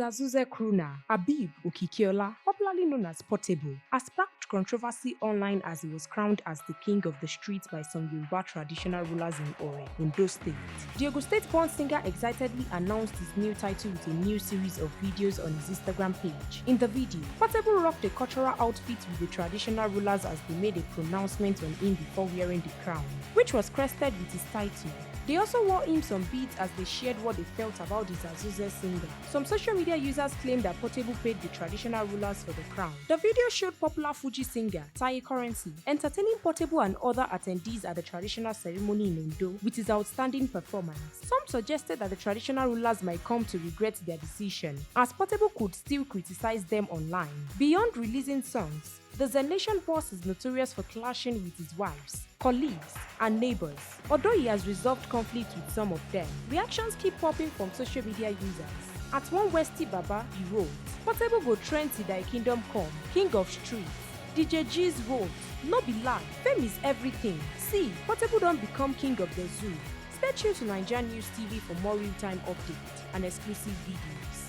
Izazuze crooner Habib Okikiola, popularly known as Portable, has sparked controversy online as he was crowned as the king of the streets by some Yoruba traditional rulers in Ore, Ondo State. The Ogun State-born singer excitedly announced his new title with a new series of videos on his Instagram page. In the video, Portable rocked a cultural outfit with the traditional rulers as they made a pronouncement on him before wearing the crown, which was crested with his title. They also wore him some beads as they shared what they felt about the Izazuze singer. Some social media users claimed that Portable paid the traditional rulers for the crown. The video showed popular Fuji singer Taye Currency entertaining Portable and other attendees at the traditional ceremony in Ondo with his outstanding performance. Some suggested that the traditional rulers might come to regret their decision, as Portable could still criticize them online. Beyond releasing songs, the Zen Nation boss is notorious for clashing with his wives, colleagues, and neighbors. Although he has resolved conflict with some of them, reactions keep popping from social media users. At one Westy Baba, he wrote, "Portable go trend till thy kingdom come, king of streets." DJ G's wrote, "No be lie, fame is everything. See, Portable don't become king of the zoo." Stay tuned to NaijaNews TV for more real-time updates and exclusive videos.